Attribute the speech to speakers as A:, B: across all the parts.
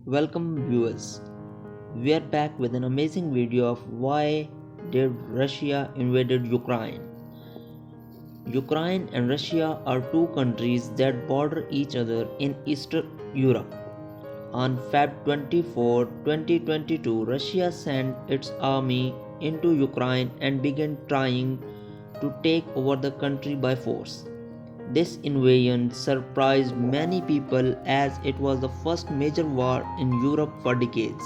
A: Welcome viewers. We are back with an amazing video of why did Russia invaded Ukraine. Ukraine and Russia are two countries that border each other in Eastern Europe. On Feb 24, 2022, Russia sent its army into Ukraine and began trying to take over the country by force. This invasion surprised many people as it was the first major war in Europe for decades.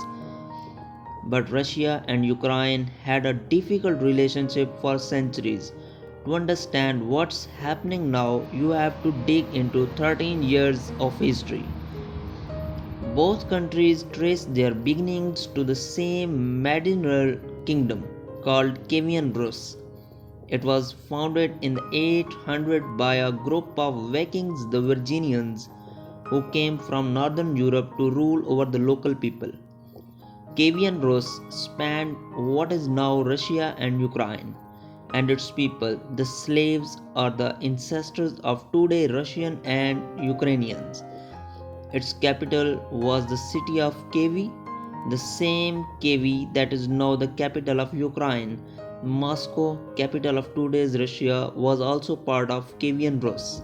A: But Russia and Ukraine had a difficult relationship for centuries. To understand what's happening now, you have to dig into 13 years of history. Both countries trace their beginnings to the same Medieval kingdom called Kievan Rus. It was founded in the 800 by a group of Vikings, the Virginians, who came from northern Europe to rule over the local people. Kievan Rus spanned what is now Russia and Ukraine, and its people, the slaves, are the ancestors of today Russian and Ukrainians. Its capital was the city of Kiev, the same Kiev that is now the capital of Ukraine. Moscow, capital of today's Russia, was also part of Kievan Rus.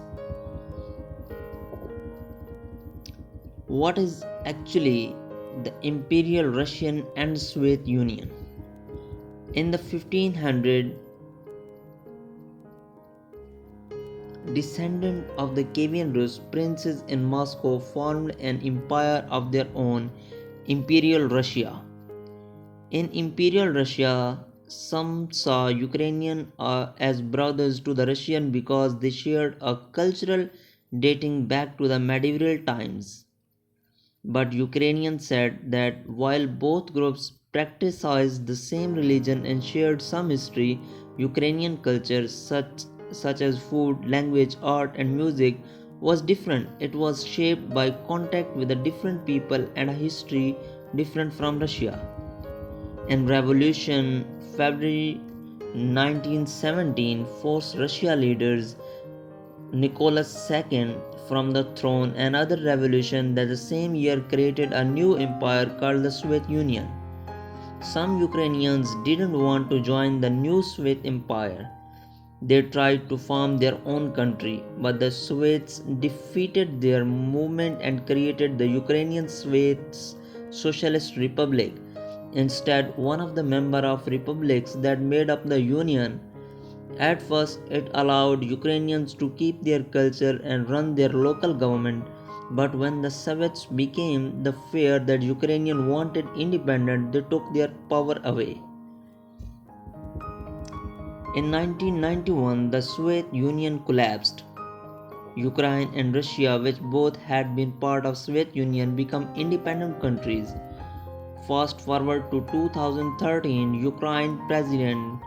A: What is actually the Imperial Russian and Soviet Union? In the 1500s, descendants of the Kievan Rus princes in Moscow formed an empire of their own, Imperial Russia. In Imperial Russia, some saw Ukrainians as brothers to the Russian because they shared a cultural dating back to the medieval times. But Ukrainians said that while both groups practiced the same religion and shared some history, Ukrainian culture, such as food, language, art, and music, was different. It was shaped by contact with a different people and a history different from Russia. In Revolution, February 1917 forced Russia leaders Nicholas II from the throne. Another revolution that the same year created a new empire called the Soviet Union. Some Ukrainians didn't want to join the new Soviet empire. They tried to form their own country, but the Soviets defeated their movement and created the Ukrainian Soviet Socialist Republic. Instead, one of the member of republics that made up the union. At first, it allowed Ukrainians to keep their culture and run their local government, but when the Soviets became the fear that Ukrainians wanted independence, they took their power away. In 1991, the Soviet Union collapsed. Ukraine and Russia, which both had been part of Soviet Union, became independent countries. Fast forward to 2013, Ukraine President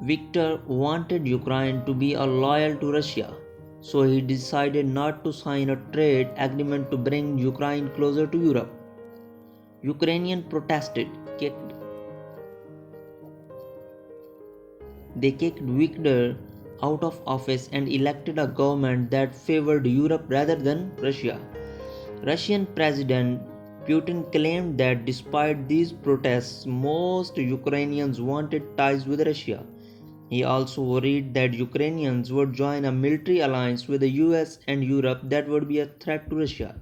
A: Viktor wanted Ukraine to be loyal to Russia, so he decided not to sign a trade agreement to bring Ukraine closer to Europe. Ukrainians protested, they kicked Viktor out of office and elected a government that favored Europe rather than Russia. Russian President Putin claimed that despite these protests, most Ukrainians wanted ties with Russia. He also worried that Ukrainians would join a military alliance with the US and Europe that would be a threat to Russia.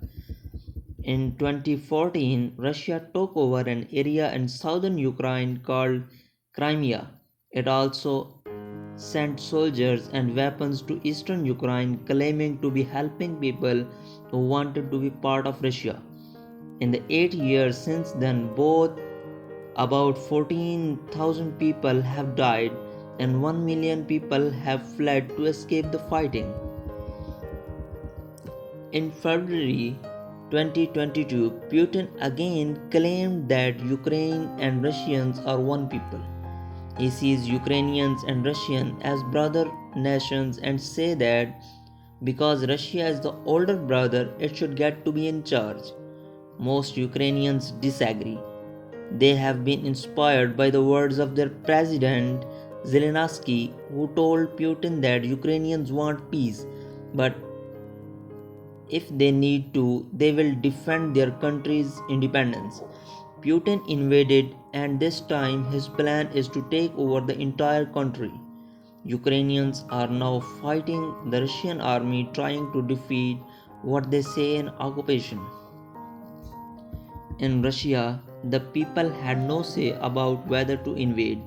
A: In 2014, Russia took over an area in southern Ukraine called Crimea. It also sent soldiers and weapons to eastern Ukraine, claiming to be helping people who wanted to be part of Russia. In the 8 years since then, both about 14,000 people have died and 1 million people have fled to escape the fighting. In February 2022, Putin again claimed that Ukraine and Russians are one people. He sees Ukrainians and Russians as brother nations and say that because Russia is the older brother, it should get to be in charge. Most Ukrainians disagree. They have been inspired by the words of their president Zelensky, who told Putin that Ukrainians want peace, but if they need to, they will defend their country's independence. Putin invaded, and this time his plan is to take over the entire country. Ukrainians are now fighting the Russian army trying to defeat what they say an occupation. In Russia, the people had no say about whether to invade.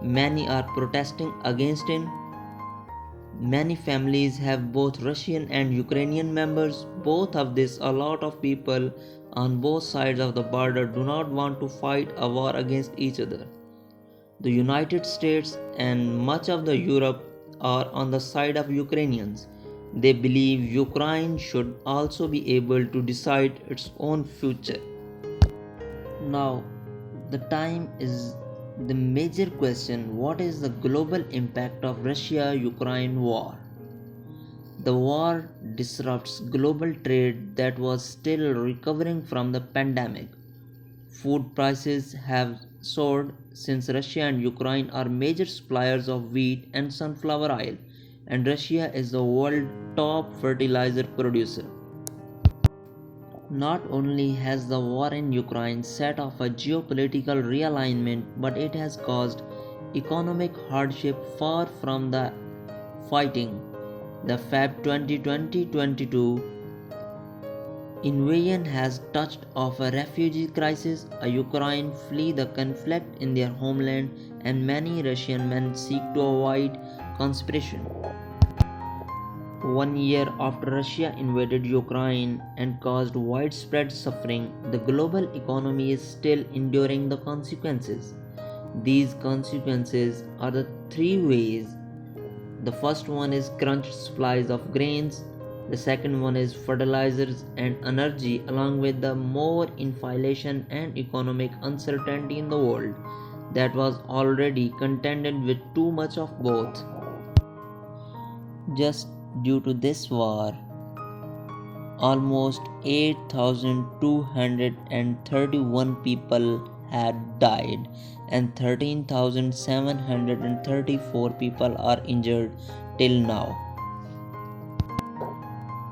A: Many are protesting against it. Many families have both Russian and Ukrainian members. Both of this, a lot of people on both sides of the border do not want to fight a war against each other. The United States and much of the Europe are on the side of Ukrainians. They believe Ukraine should also be able to decide its own future. Now, the time is the major question: what is the global impact of Russia-Ukraine war? The war disrupts global trade that was still recovering from the pandemic. Food prices have soared since Russia and Ukraine are major suppliers of wheat and sunflower oil, and Russia is the world's top fertilizer producer. Not only has the war in Ukraine set off a geopolitical realignment, but it has caused economic hardship far from the fighting. The Feb 2022 invasion has touched off a refugee crisis. A Ukraine flee the conflict in their homeland, and many Russian men seek to avoid conscription. 1 year after Russia invaded Ukraine and caused widespread suffering, the global economy is still enduring the consequences. These consequences are the three ways. The first one is crunched supplies of grains. The second one is fertilizers and energy, along with the more inflation and economic uncertainty in the world that was already contended with too much of both. Just due to this war, almost 8,231 people had died and 13,734 people are injured till now.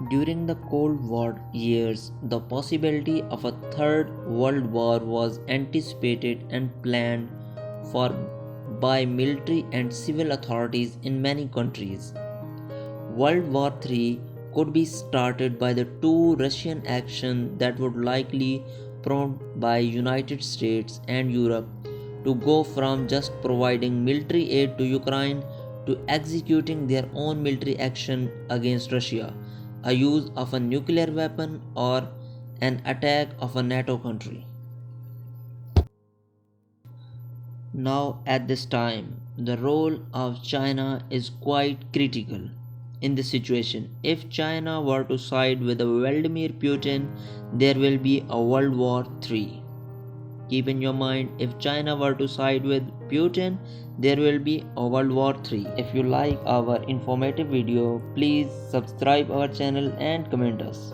A: During the Cold War years, the possibility of a third world war was anticipated and planned for by military and civil authorities in many countries. World War III could be started by the two Russian actions that would likely prompt by United States and Europe to go from just providing military aid to Ukraine to executing their own military action against Russia, a use of a nuclear weapon or an attack of a NATO country. Now at this time, the role of China is quite critical in this situation. If China were to side with Vladimir Putin, there will be a World War III. Keep in your mind, if China were to side with Putin, there will be a World War III. If you like our informative video, please subscribe our channel and comment us.